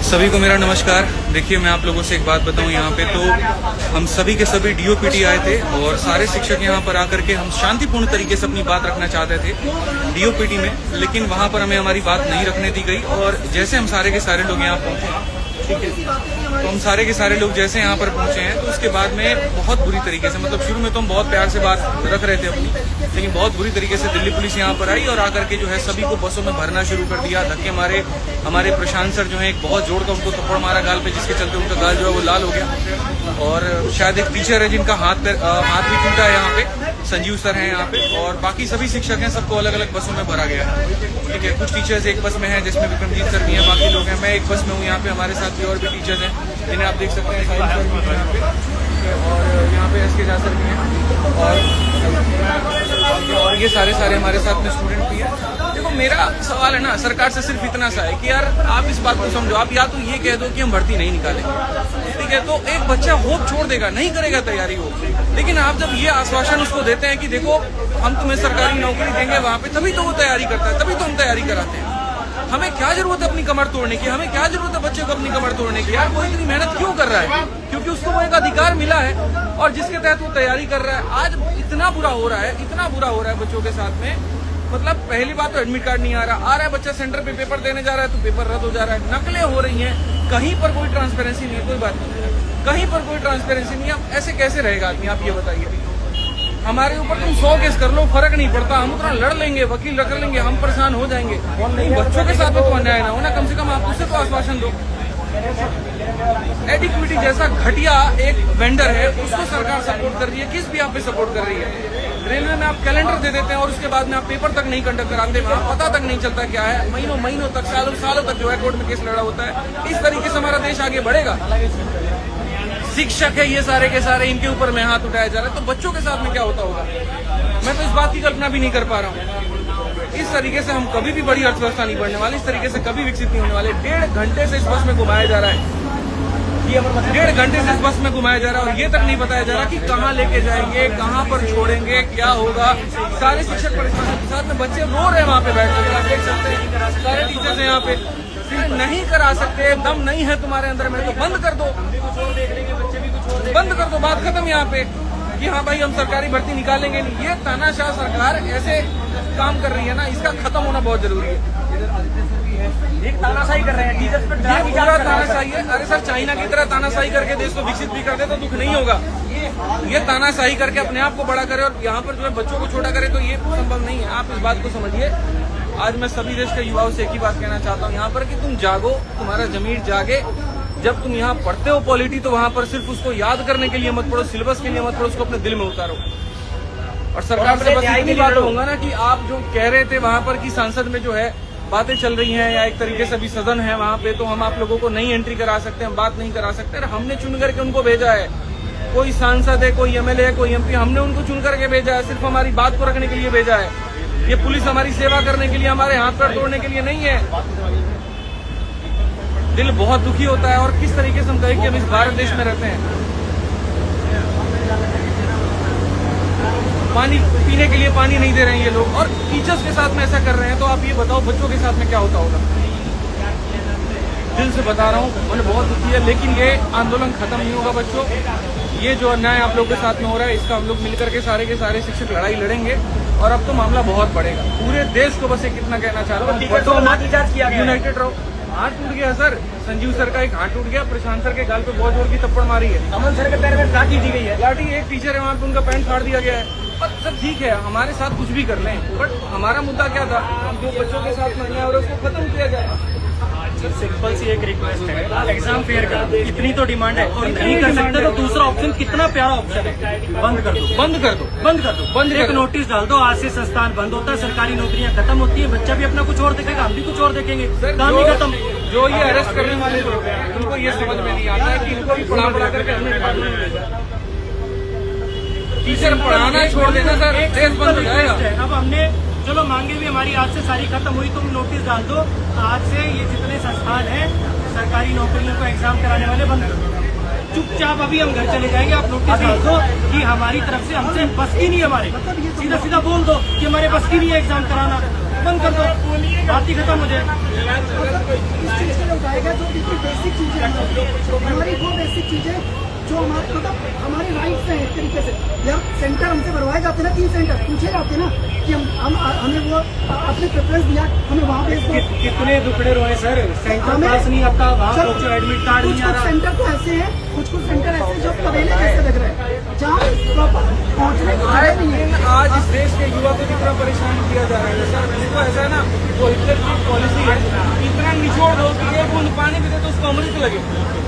सभी को मेरा नमस्कार। देखिए, मैं आप लोगों से एक बात बताऊं, यहाँ पे तो हम सभी के सभी डीओपीटी आए थे और सारे शिक्षक यहाँ पर आकर के हम शांतिपूर्ण तरीके से अपनी बात रखना चाहते थे डीओपीटी में, लेकिन वहाँ पर हमें हमारी बात नहीं रखने दी गई। और जैसे हम सारे के सारे लोग यहाँ पहुँचे, ठीक है, तो हम सारे के सारे लोग जैसे यहाँ पर पहुंचे हैं तो उसके बाद में बहुत बुरी तरीके से, मतलब शुरू में तो हम बहुत प्यार से बात रख रहे थे अपनी, लेकिन बहुत बुरी तरीके से दिल्ली पुलिस यहाँ पर आई और आकर के जो है सभी को बसों में भरना शुरू कर दिया, धक्के मारे। हमारे प्रशांत सर जो है एक बहुत जोर का उनको थप्पड़ मारा गाल पे, जिसके चलते उनका गाल जो है वो लाल हो गया। और शायद एक टीचर है जिनका हाथ भी टूटा है यहाँ पे, संजीव सर हैं यहाँ पे, और बाकी सभी शिक्षक हैं, सबको अलग अलग बसों में भरा गया है, ठीक है। कुछ टीचर्स एक बस में हैं जिसमें विक्रमजीत सर भी हैं, बाकी लोग हैं। मैं एक बस में हूँ यहाँ पे, हमारे साथ भी और भी टीचर्स हैं जिन्हें आप देख सकते हैं, साहिल सर भी हैं यहाँ पे, और यहाँ पे एसके झा सर भी हैं, और ये सारे हमारे साथ में स्टूडेंट भी हैं। देखो, मेरा सवाल है ना सरकार से सिर्फ इतना सा है कि यार आप इस बात को समझो। आप या तो ये कह दो कि हम भर्ती नहीं निकालेंगे, ठीक है, तो एक बच्चा होप छोड़ देगा, नहीं करेगा तैयारी हो। लेकिन आप जब ये आश्वासन उसको देते हैं कि देखो हम तुम्हें सरकारी नौकरी देंगे वहाँ पे, तभी तो वो तैयारी करता है, तभी तो हम तैयारी कराते हैं। हमें क्या जरूरत है अपनी कमर तोड़ने की, हमें क्या जरूरत है बच्चे को अपनी कमर तोड़ने की। यार वो इतनी मेहनत क्यों कर रहा है? क्योंकि उसको वो एक अधिकार मिला है और जिसके तहत वो तैयारी कर रहा है। आज इतना बुरा हो रहा है, इतना बुरा हो रहा है बच्चों के साथ में। मतलब पहली बात तो एडमिट कार्ड नहीं आ रहा है बच्चा सेंटर पे पेपर देने जा रहा है तो पेपर रद्द हो जा रहा है, नकलें हो रही हैं, कहीं पर कोई ट्रांसपेरेंसी नहीं है। कोई बात नहीं, कहीं पर कोई ट्रांसपेरेंसी नहीं है। ऐसे कैसे रहेगा आदमी, आप ये बताइए। हमारे ऊपर तुम 100 केस कर लो, फर्क नहीं पड़ता, हम उतना लड़ लेंगे, वकील रख लेंगे, हम परेशान हो जाएंगे। नहीं, बच्चों के साथ में तो अन्याय ना हो ना, कम से कम आप उससे तो आश्वासन दो। एडिक्विटी जैसा घटिया एक वेंडर है, उसको सरकार सपोर्ट कर रही है, किस भी आप पे सपोर्ट कर रही है। रेलवे में आप कैलेंडर दे देते हैं और उसके बाद में आप पेपर तक नहीं कंडक्ट कराते, वहाँ पता तक नहीं चलता क्या है। महीनों तक, सालों तक जो है कोर्ट में केस लड़ा होता है। इस तरीके से हमारा देश आगे बढ़ेगा। शिक्षक है ये सारे के सारे, इनके ऊपर में हाथ उठाया जा रहा है, तो बच्चों के साथ में क्या होता होगा, मैं तो इस बात की कल्पना भी नहीं कर पा रहा हूँ। इस तरीके से हम कभी भी बड़ी अर्थव्यवस्था नहीं बढ़ने वाली, इस तरीके से कभी विकसित नहीं होने वाले। 1.5 घंटे से इस बस में घुमाया जा रहा है, 1.5 घंटे से इस बस में घुमाया जा रहा है और ये तक नहीं बताया जा रहा कि कहाँ लेके जाएंगे, कहाँ पर छोड़ेंगे, क्या होगा। सारे शिक्षक परेशान के साथ में, बच्चे रो रहे हैं वहाँ पे बैठ कर, आप देख सकते हैं, सारे टीचर्स हैं यहाँ पे। नहीं करा सकते, दम नहीं है तुम्हारे अंदर में तो बंद कर दो, बंद कर दो, बात खत्म यहाँ पे कि हाँ भाई हम सरकारी भर्ती निकालेंगे नहीं। ये तानाशाह सरकार ऐसे काम कर रही है ना, इसका खत्म होना बहुत जरूरी है। एक तानाशाही कर रहे हैं टीचर्स पर, पूरा तानाशाही है। अरे सर, चाइना की तरह तानाशाही करके देश को विकसित भी कर दे तो दुख नहीं होगा। ये तानाशाही करके अपने आप को बड़ा करे और यहाँ पर जो है बच्चों को छोटा करे, तो ये संभव नहीं है। आप इस बात को समझिए। आज मैं सभी देश के युवाओं से एक ही बात कहना चाहता हूँ यहाँ पर कि तुम जागो, तुम्हारा जमीर जागे। जब तुम यहाँ पढ़ते हो पॉलिटी, तो वहाँ पर सिर्फ उसको याद करने के लिए मत पढ़ो, सिलेबस के लिए मत पढ़ो, उसको अपने दिल में उतारो। और सरकार से बस इतनी बात कहूंगा ना कि आप जो कह रहे थे वहाँ पर कि सांसद में जो है बातें चल रही हैं या एक तरीके से भी सदन है वहाँ पे, तो हम आप लोगों को नहीं एंट्री करा सकते, हम बात नहीं करा सकते। हमने चुन करके उनको भेजा है, कोई सांसद है, कोई एमएलए है, कोई एमपी, हमने उनको चुन करके भेजा है, सिर्फ हमारी बात को रखने के लिए भेजा है। ये पुलिस हमारी सेवा करने के लिए, हमारे हाथ पैर तोड़ने के लिए नहीं है। दिल बहुत दुखी होता है। और किस तरीके से हम कहें कि हम इस भारत देश में रहते हैं, पानी पीने के लिए पानी नहीं दे रहे हैं ये लोग, और टीचर्स के साथ में ऐसा कर रहे हैं, तो आप ये बताओ बच्चों के साथ में क्या होता होगा। दिल से बता रहा हूँ, मन बहुत दुखी है। लेकिन ये आंदोलन खत्म नहीं होगा बच्चों। ये जो अन्याय आप लोगों के साथ में हो रहा है, इसका हम लोग मिलकर के सारे शिक्षक लड़ाई लड़ेंगे और अब तो मामला बहुत बढ़ेगा। पूरे देश को बस एक कितना कहना चाह रहा हूँ, यूनाइटेड रहो। हाथ टूट गया सर, संजीव सर का एक हाथ टूट गया, प्रशांत सर के गाल पे बहुत जोर की थप्पड़ मारी है, अमन सर के पैर में लाठी दी गई है, लाठी। एक टीचर है वहाँ पे, उनका पैंट फाड़ दिया गया है। पर सर ठीक है, हमारे साथ कुछ भी कर लें, बट हमारा मुद्दा क्या था, जो बच्चों के साथ में अन्याय हो रहा है उसको खत्म किया जाए। सिंपल सी एक रिक्वेस्ट है, एग्जाम फेयर का इतनी तो डिमांड है और नहीं कर सकते तो दूसरा ऑप्शन कितना प्यारा ऑप्शन है, बंद कर दो, बंद कर दो, बंद कर दो, बंद एक नोटिस डाल दो, आज से संस्थान बंद होता है, सरकारी नौकरियां खत्म होती है, बच्चा भी अपना कुछ और देखेगा, हम भी कुछ और देखेंगे, काम ही खत्म। जो ये अरेस्ट करने वाले लोग हैं उनको ये समझ में नहीं आता है कि इनको भी पढ़ा करके हमने डिपार्टमेंट में भेजा। टीचर पढ़ाना छोड़ देना सर, देश बंद हो जाएगा। अब हमने चलो मांगे भी हमारी आज से सारी खत्म हुई, तुम नोटिस डाल दो, आज से ये जितने संस्थान हैं सरकारी नौकरियों को एग्जाम कराने वाले बंद कर दो। चुपचाप अभी हम घर चले जाएंगे, आप नोटिस डाल दो कि हमारी तरफ से हमसे बस की नहीं है, हमारे सीधा सीधा बोल दो कि हमारे बस की नहीं है एग्जाम कराना, बंद कर दो, बात ही खत्म हो जाए। बेसिक चीजें हमारी वो बेसिक चीजें जो हमारे मतलब हमारे राइट्स हैं एक तरीके से। जब सेंटर हमसे भरवाए जाते ना 3 सेंटर पूछे जाते ना कि हमें वो अपने प्रेफरेंस दिया हमें वहाँ भेज दो। कितने दुखड़े रोए सर, सेंटर पास नहीं आता, वहाँ पहुंचो एडमिट कार्ड नहीं आ रहा। सेंटर तो ऐसे हैं, कुछ सेंटर ऐसे जो पवेले जैसे लग रहे हैं जहाँ प्रॉपर पहुँचने की जगह नहीं है। आज इस देश के युवा को कितना परेशान किया जा रहा है सर। देखो ऐसा है ना, वो हिटलर की पॉलिसी है, इतना निचोड़ दो कि एक बूंद पानी पीते तो उसको अमृत लगे।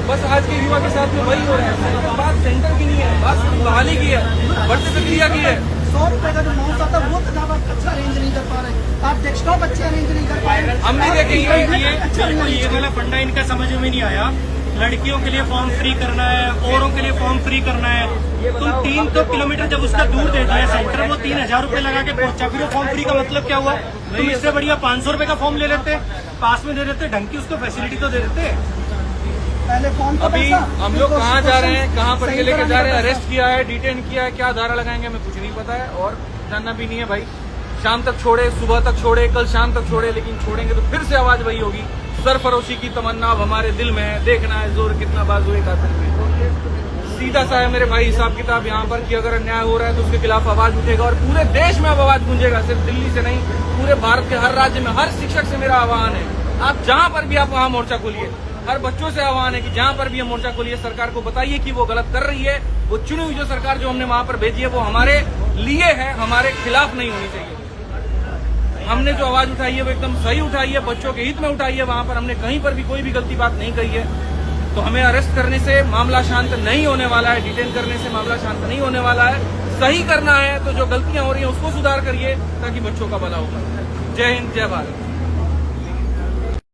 बस आज के युवा के साथ में वही हो रहा है। तो बात सेंटर की नहीं है, बात बहाली की है, बढ़ती प्रक्रिया की है। 100 रुपए का जो माउस आता है वो तो ज्यादा अच्छा अरेंज नहीं कर पा रहे, आप डेस्कटॉप अच्छे अरेंज नहीं कर पा रहे। हम भी देखेंगे ये वाला फंडा इनका समझ में नहीं आया। लड़कियों के लिए फॉर्म फ्री करना है, औरों के लिए फॉर्म फ्री करना है। तुम 3 किलोमीटर जब उसका दूर दे दिया सेंटर, वो 3000 रुपए लगा के पहुंचा, फिर वो फॉर्म फ्री का मतलब क्या हुआ? तुम इससे बढ़िया 500 रुपए का फॉर्म ले लेते, पास में दे देते, ढंग की उसको फैसिलिटी तो दे देते। पहले फॉर्म का अभी पैसा, हम लोग कहाँ जा रहे हैं, कहाँ पर सही के लेके कराने जा रहे हैं, का पैसा। अरेस्ट किया है, डिटेन किया है, क्या धारा लगाएंगे हमें कुछ नहीं पता है और जानना भी नहीं है भाई। शाम तक छोड़े, सुबह तक छोड़े, कल शाम तक छोड़े, लेकिन छोड़ेंगे तो फिर से आवाज वही होगी। सरफरोशी की तमन्ना अब हमारे दिल में है, देखना है जोर कितना बाजुए कातिल में। सीधा सा है मेरे भाई हिसाब किताब यहाँ पर कि अगर अन्याय हो रहा है तो उसके खिलाफ आवाज उठेगा और पूरे देश में अब आवाज गूंजेगा, सिर्फ दिल्ली से नहीं, पूरे भारत के हर राज्य में। हर शिक्षक से मेरा आह्वान है, आप जहाँ पर भी आप वहाँ मोर्चा खोलिए। हर बच्चों से आह्वान है कि जहाँ पर भी हम मोर्चा खोलिए, सरकार को बताइए कि वो गलत कर रही है। वो चुनी हुई जो सरकार जो हमने वहाँ पर भेजी है वो हमारे लिए है, हमारे खिलाफ नहीं होनी चाहिए। हमने जो आवाज उठाई है वो एकदम सही उठाई है, बच्चों के हित में उठाई है। वहाँ पर हमने कहीं पर भी कोई भी गलती बात नहीं कही है। तो हमें अरेस्ट करने से मामला शांत नहीं होने वाला है, डिटेन करने से मामला शांत नहीं होने वाला है। सही करना है तो जो गलतियां हो रही हैं उसको सुधार करिए ताकि बच्चों का भला होगा। जय हिंद, जय भारत।